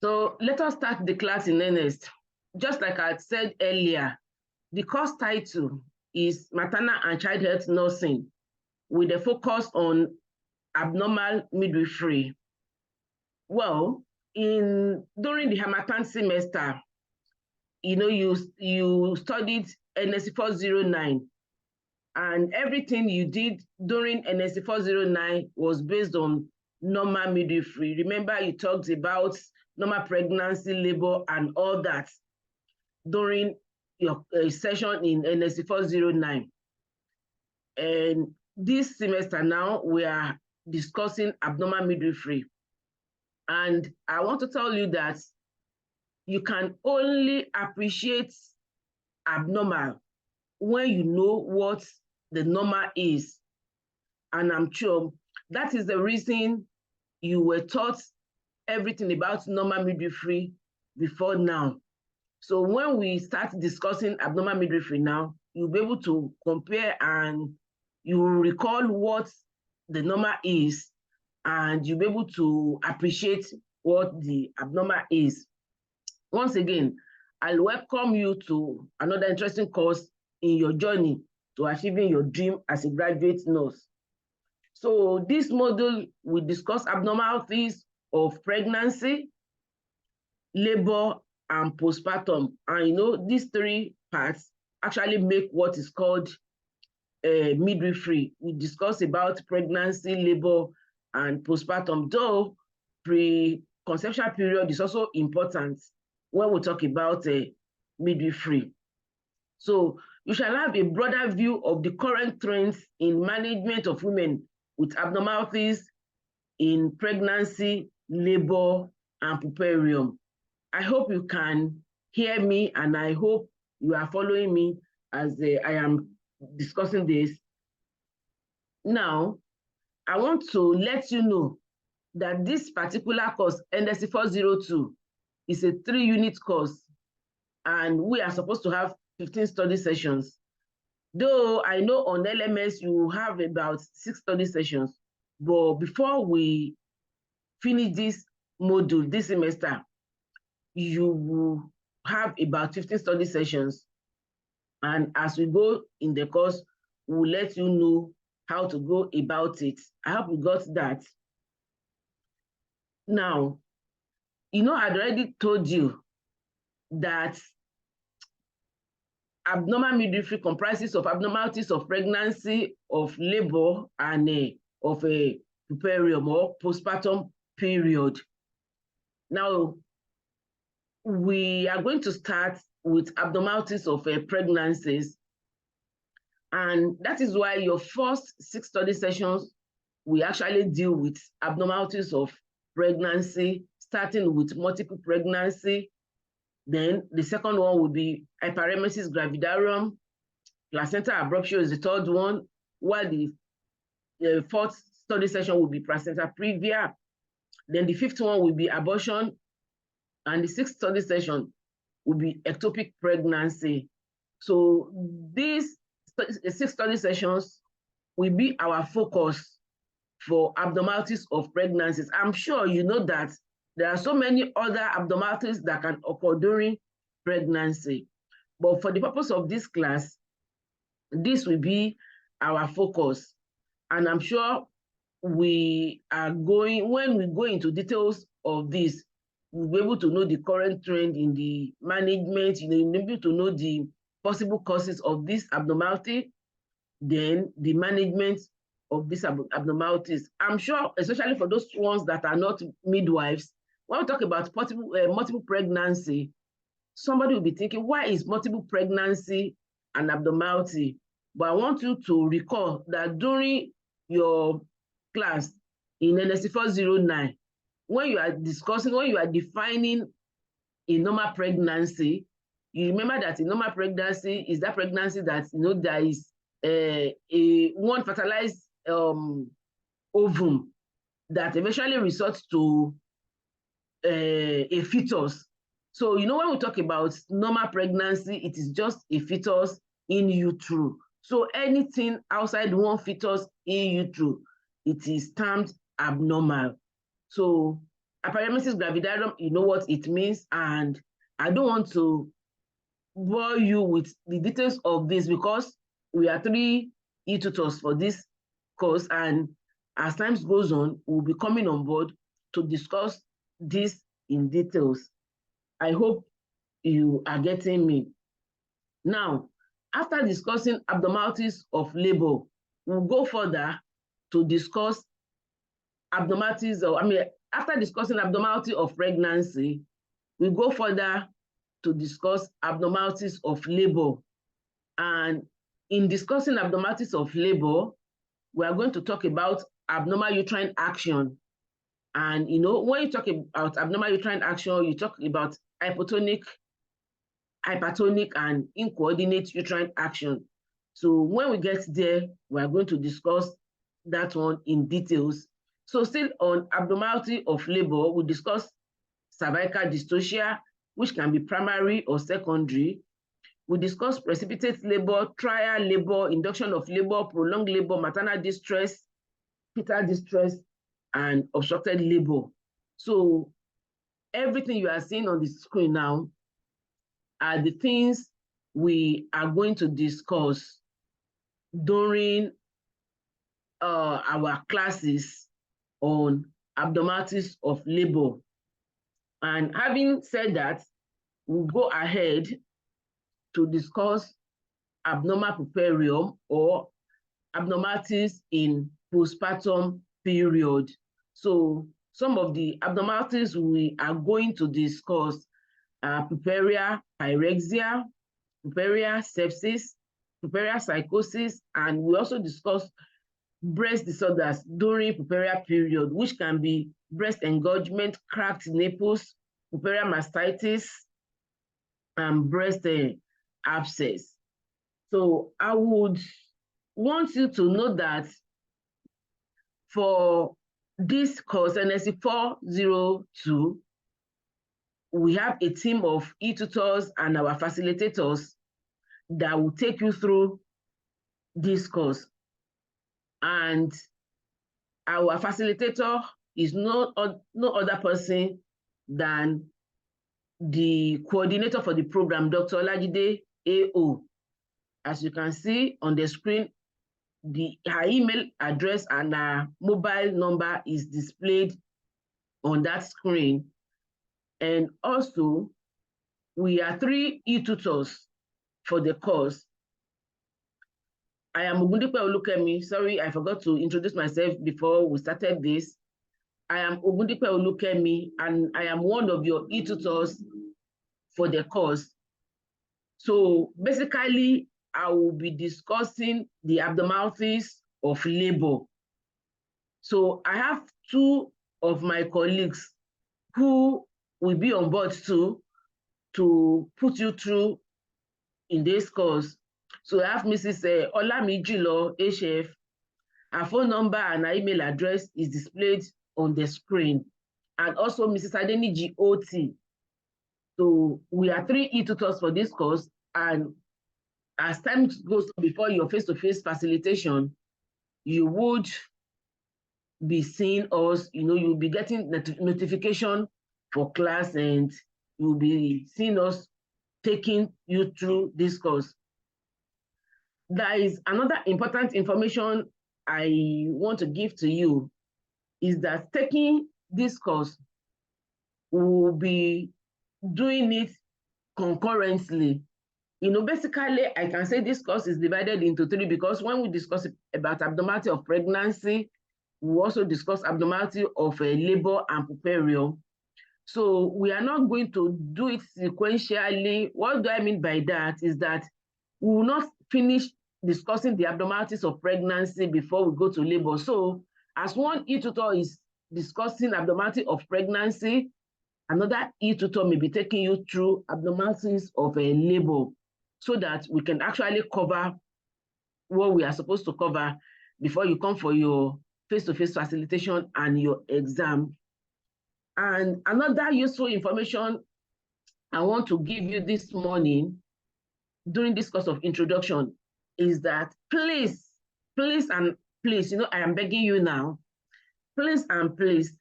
So let us start the class in earnest. Just like I said earlier, the course title is Maternal and Child Health Nursing with a focus on abnormal midwifery. Well, during the Harmattan semester, you studied NSC 409, and everything you did during NSC 409 was based on normal midwifery. Remember, you talked about normal pregnancy, labor, and all that during your session in NSC 409. And this semester now, we are discussing abnormal midwifery. And I want to tell you that you can only appreciate abnormal when you know what the normal is. And I'm sure that is the reason you were taught everything about normal midwifery before now. So when we start discussing abnormal midwifery now, you'll be able to compare and you will recall what the normal is, and you'll be able to appreciate what the abnormal is. Once again, I'll welcome you to another interesting course in your journey to achieving your dream as a graduate nurse. So this module will discuss abnormalities of pregnancy, labor, and postpartum. And these three parts actually make what is called midwifery. We discuss about pregnancy, labor, and postpartum, though pre-conceptual period is also important when we talk about midwifery. So you shall have a broader view of the current trends in management of women with abnormalities in pregnancy, labor, and puerperium. I hope you can hear me, and I hope you are following me as I am discussing this. Now, I want to let you know that this particular course, NSC 402, is a 3-unit course, and we are supposed to have 15 study sessions. Though I know on LMS you have about 6 study sessions, but before we finish this module this semester, you will have about 15 study sessions. And as we go in the course, we'll let you know how to go about it. I hope you got that. Now, I'd already told you that abnormal midwifery comprises of abnormalities of pregnancy, of labor, and of a puerperium or postpartum period. Now, we are going to start with abnormalities of pregnancies. And that is why your first 6 study sessions, we actually deal with abnormalities of pregnancy, starting with multiple pregnancy. Then the second one will be hyperemesis gravidarum. Placenta abruptio is the third one, while the fourth study session will be placenta previa. Then the fifth one will be abortion. And the sixth study session will be ectopic pregnancy. So these 6 study sessions will be our focus for abnormalities of pregnancies. I'm sure you know that there are so many other abnormalities that can occur during pregnancy. But for the purpose of this class, this will be our focus. And I'm sure when we go into details of this, we'll be able to know the current trend in the management, you'll be able to know the possible causes of this abnormality, then the management of these abnormalities. I'm sure, especially for those ones that are not midwives, when we talk about multiple pregnancy, somebody will be thinking, why is multiple pregnancy an abnormality? But I want you to recall that during your class in NSC 409, when you are defining a normal pregnancy, you remember that a normal pregnancy is that pregnancy that there is one fertilized ovum that eventually results to a fetus. So when we talk about normal pregnancy, it is just a fetus in utero. So anything outside one fetus in utero, it is termed abnormal. So Apanemesis gravidarum, you know what it means, and I don't want to bore you with the details of this because we are 3 e-tutors for this course, and as time goes on, we'll be coming on board to discuss this in details. I hope you are getting me. Now, after discussing abnormalities of labor, we'll go further to discuss abnormalities of, after discussing abnormality of pregnancy, we go further to discuss abnormalities of labor. And in discussing abnormalities of labor, we are going to talk about abnormal uterine action. And when you talk about abnormal uterine action, you talk about hypotonic, hypertonic, and incoordinate uterine action. So when we get there, we are going to discuss that one in details. So still on abnormality of labor, we discuss cervical dystocia, which can be primary or secondary. We discuss precipitate labor, trial labor, induction of labor, prolonged labor, maternal distress, fetal distress, and obstructed labor. So everything you are seeing on the screen now are the things we are going to discuss during our classes on abnormalities of labor. And having said that, we'll go ahead to discuss abnormal puerperium or abnormalities in postpartum period. So some of the abnormalities we are going to discuss are puerperia pyrexia, puerperia sepsis, puerperia psychosis, and we also discuss breast disorders during puerperia period, which can be breast engorgement, cracked nipples, puerperia mastitis, and breast abscess. So I would want you to know that for this course, NSC 402, we have a team of e-tutors and our facilitators that will take you through this course. And our facilitator is no other person than the coordinator for the program, Dr. Olajide A.O. As you can see on the screen, her email address and her mobile number is displayed on that screen. And also, we are 3 e-tutors for the course. I am Ogundipe Olukemi. Sorry, I forgot to introduce myself before we started this. I am Ogundipe Olukemi, and I am one of your e-tutors for the course. So basically, I will be discussing the abnormalities of labor. So I have 2 of my colleagues who will be on board too to put you through in this course. So I have Mrs. Olamijilo, HF. Her phone number and her email address is displayed on the screen. And also Mrs. Adeniji OT. So we are 3 e-tutors for this course, and as time goes before your face-to-face facilitation, you would be seeing us, you'll be getting notification for class, and you'll be seeing us taking you through this course. There is another important information I want to give to you, is that taking this course, we'll be doing it concurrently. Basically, I can say this course is divided into 3 because when we discuss about abnormality of pregnancy, we also discuss abnormality of labor and puerperium. So we are not going to do it sequentially. What do I mean by that is that we will not finish discussing the abnormalities of pregnancy before we go to labor. So as one e-tutor is discussing abnormality of pregnancy, another e-tutor may be taking you through abnormalities of labor, so that we can actually cover what we are supposed to cover before you come for your face-to-face facilitation and your exam. And another useful information I want to give you this morning during this course of introduction is that please, I am begging you now, please and please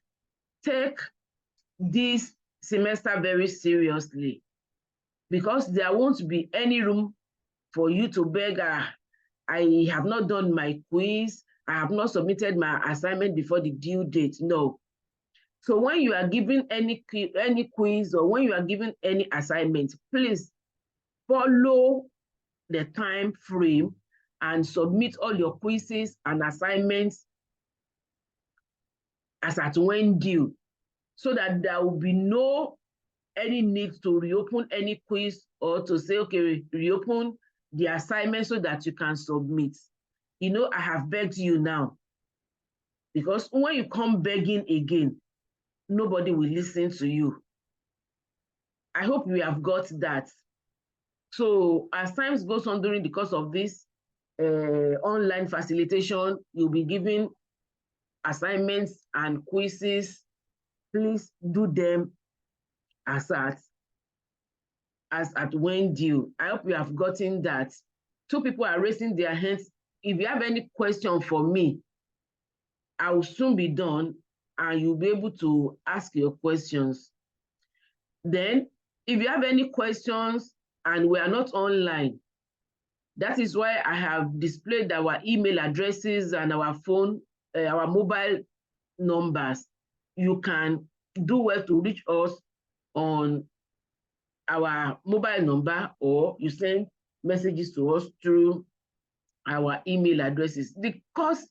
take this semester very seriously, because there won't be any room for you to beg, I have not done my quiz, I have not submitted my assignment before the due date. No. So when you are given any quiz, or when you are given any assignment, please follow the time frame and submit all your quizzes and assignments as at when due, so that there will be no any need to reopen any quiz, or to say, okay, reopen the assignment so that you can submit. You know, I have begged you now, because when you come begging again, nobody will listen to you. I hope we have got that. So as times goes on during the course of this online facilitation, you'll be given assignments and quizzes. Please do them as at when due. I hope you have gotten that. Two people are raising their hands. If you have any question for me, I will soon be done, and you'll be able to ask your questions. Then, if you have any questions and we are not online, that is why I have displayed our email addresses and our phone, our mobile numbers. You can do well to reach us on our mobile number, or you send messages to us through our email addresses. The course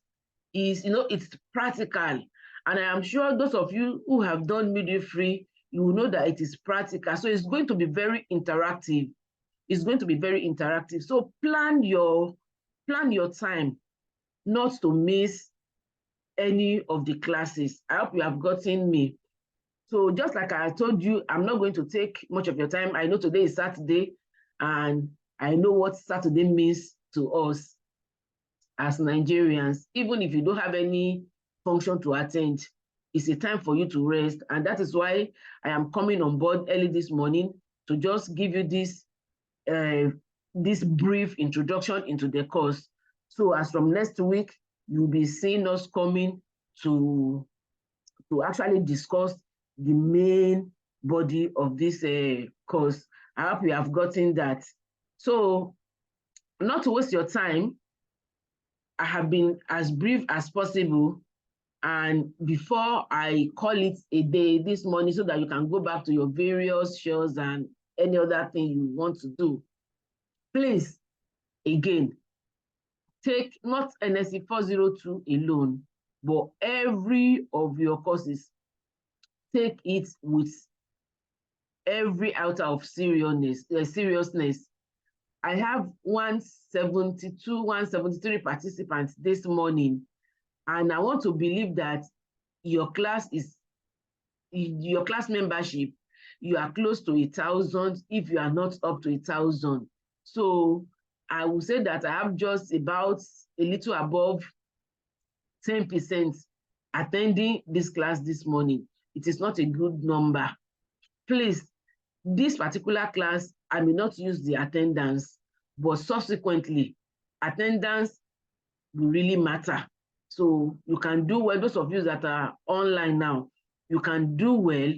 is, it's practical. And I am sure those of you who have done midwifery, you will know that it is practical. So it's going to be very interactive. It's going to be very interactive. So plan your time not to miss any of the classes. I hope you have gotten me. So just like I told you, I'm not going to take much of your time. I know today is Saturday, and I know what Saturday means to us as Nigerians. Even if you don't have any function to attend, it's a time for you to rest. And that is why I am coming on board early this morning to just give you this brief introduction into the course. So as from next week, you'll be seeing us coming to actually discuss the main body of this course. I hope you have gotten that. So, not to waste your time, I have been as brief as possible. And before I call it a day this morning, so that you can go back to your various shows and any other thing you want to do, please, again, take not NSC 402 alone, but every of your courses. Take it with every iota of seriousness. I have 172, 173 participants this morning, and I want to believe that your class membership, you are close to 1,000, if you are not up to 1,000. So I will say that I have just about a little above 10% attending this class this morning. It is not a good number. Please, this particular class, I may not use the attendance, but subsequently, attendance will really matter. So you can do well, those of you that are online now, you can do well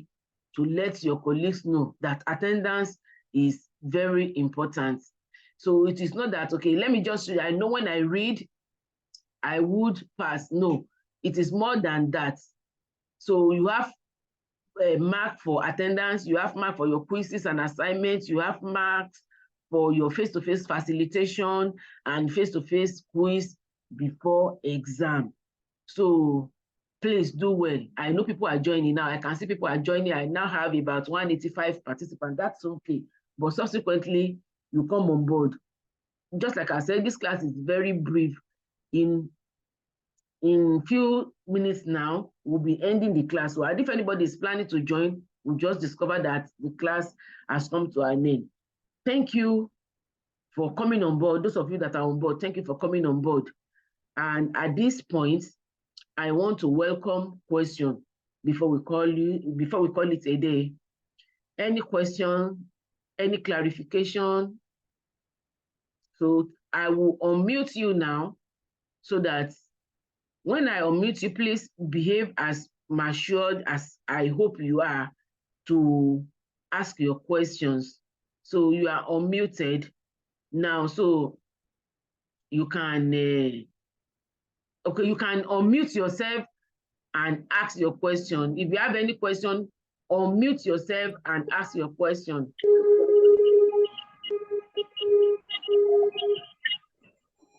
to let your colleagues know that attendance is very important. So it is not that, okay, let me just read. I know when I read, I would pass. No, it is more than that. So you have a mark for attendance, you have mark for your quizzes and assignments, you have marks for your face-to-face facilitation and face-to-face quiz before exam. So please do well. I know people are joining now. I can see people are joining. I now have about 185 participants. That's okay. But subsequently, you come on board. Just like I said, this class is very brief. In few minutes now, we'll be ending the class. So if anybody is planning to join, we'll just discover that the class has come to an end. Thank you for coming on board. Those of you that are on board, thank you for coming on board. And at this point, I want to welcome question before we call it a day. Any question, any clarification? So I will unmute you now, so that when I unmute you, please behave as matured as I hope you are, to ask your questions. So you are unmuted now, so you can okay, you can unmute yourself and ask your question. If you have any question, unmute yourself and ask your question.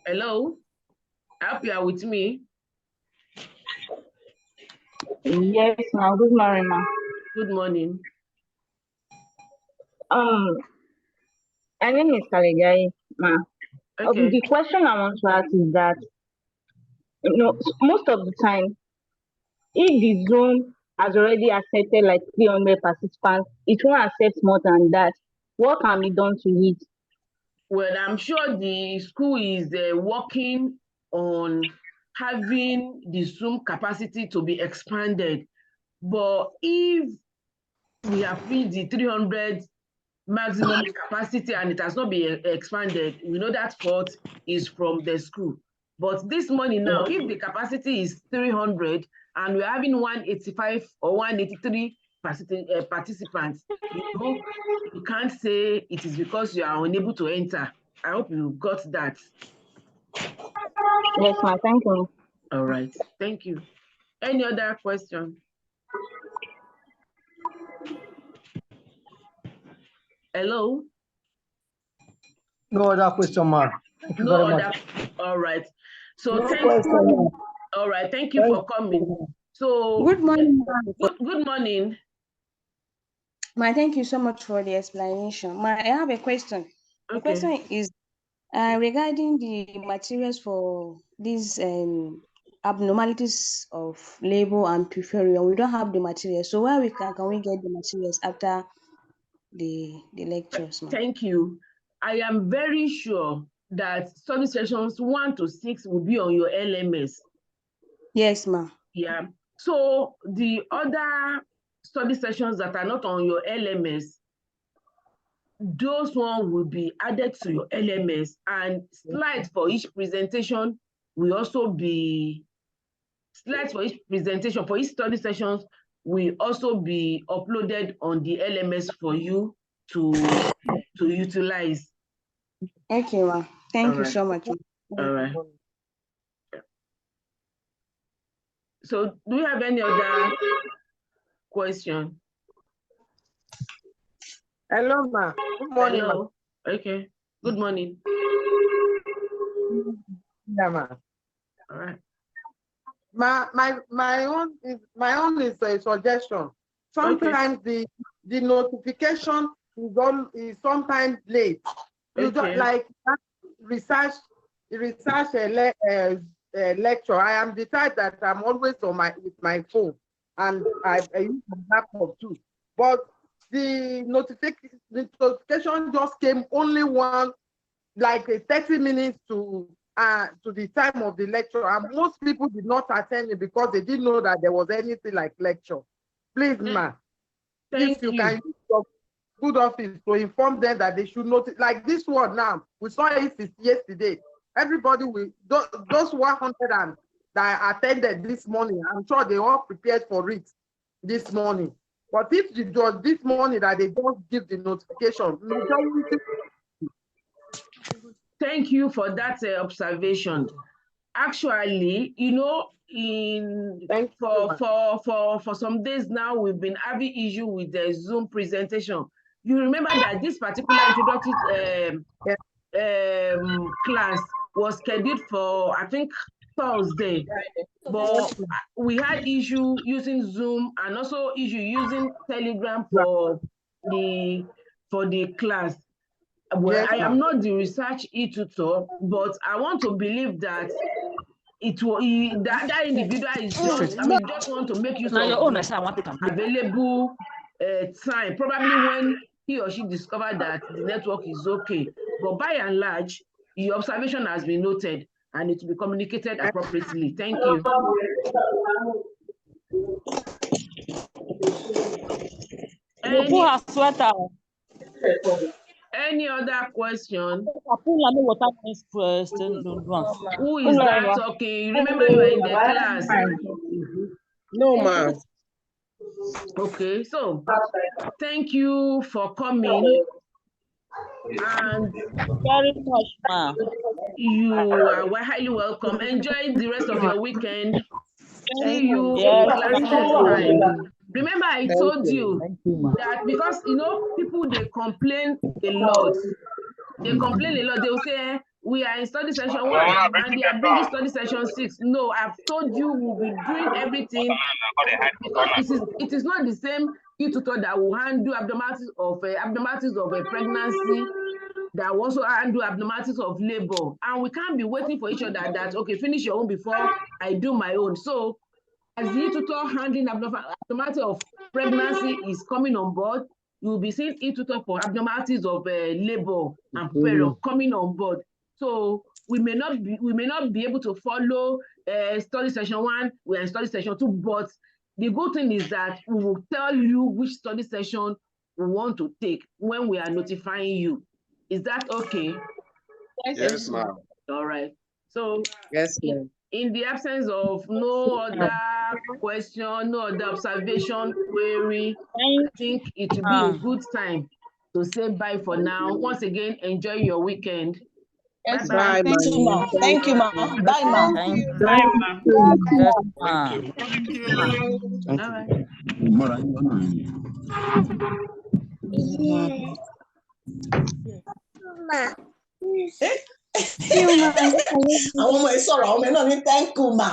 Hello, I hope you are with me. Yes, ma'am. Good morning, ma'am. Good morning. My name is Kalegai, ma'am. Okay. The question I want to ask is that, most of the time, if the Zoom has already accepted like 300 participants, it won't accept more than that. What can be done to it? Well, I'm sure the school is working on having the Zoom capacity to be expanded. But if we have reached the 300 maximum capacity and it has not been expanded, we know that fault is from the school. But this morning now, if the capacity is 300 and we're having 185 or 183 participants, you can't say it is because you are unable to enter. I hope you got that. Yes, ma'am. Thank you. All right. Thank you. Any other question? Hello? No other question, ma'am. Thank you No very other. much. All right. So No thank question, you. ma'am. All right. Thank you for coming. So Good morning, good morning. Ma. Thank you so much for the explanation. Ma, I have a question. The Okay. question is regarding the materials for these abnormalities of labor and preferium. We don't have the materials. So where can we get the materials after the lectures, ma? Thank you. I am very sure that study sessions 1 to 6 will be on your LMS. Yes, ma. Yeah. So the other study sessions that are not on your LMS, those ones will be added to your LMS, and slides for each presentation will also be, slides for each presentation, for each study sessions will also be uploaded on the LMS for you to utilize. Okay, ma. Thank you so much. All right. So do we have any other question? Hello, ma. Good morning, Hello. Okay. Good morning. ma. Yeah, ma. All right. My own is a suggestion. Sometimes the notification is sometimes late. You don't like research lecture. I am the type that I'm always on with my phone, and I use my laptop too. But the notification just came only one, like 30 minutes to the time of the lecture, and most people did not attend it because they didn't know that there was anything like lecture. Please, ma, if you can use your good office to inform them that they should notice, like this one now, we saw it yesterday. Everybody those 100 that attended this morning, I'm sure they all prepared for it this morning. But if it was this morning that they just give the notification, thank you for that observation. Actually, for some days now, we've been having issue with the Zoom presentation. You remember that this particular introductory class was scheduled for, I think, Thursday, but we had issue using Zoom and also issue using Telegram for the class. Well, yes, I am not the research e-tutor, but I want to believe that that individual is just, just want to make use of available time, probably when he or she discovered that the network is okay. But by and large, your observation has been noted and it will be communicated appropriately. Thank you. Any other question? Who is that talking? Remember, you are in the class. No, ma'am. Okay, so thank you for coming. And Very much, ma. you are highly welcome. Enjoy the rest of your weekend. See you in Yes, class next time. Remember, I told you Thank you, ma. that because people they complain a lot. They complain a lot. They will say we are in study session 1 and they are bringing study session 6. No, I've told you we'll be doing everything because it is not the same e-tutor that will handle abnormalities of a pregnancy, that will also handle abnormalities of labor, and we can't be waiting for each other that okay, finish your own before I do my own. So as the e-tutor handling abnormality of pregnancy is coming on board, you will be seeing e-tutor for abnormalities of labor and puerperium coming on board. So we may not be able to follow study session 1, we are in study session 2, but the good thing is that we will tell you which study session we want to take when we are notifying you. Is that okay? Yes, ma'am. All right. So Yes, ma'am. in the absence of no other question, no other observation, query, I think it will be a good time to say bye for now. Once again, enjoy your weekend. Yes, Bye. bye, Thank you, ma. Thank you, ma. Bye, ma. Thank you. Yes, ma. Thank you. All right. Àwọn ọmọ ẹ sọ̀rọ̀, àwọn ọmọ ẹ náà ní thank you ma.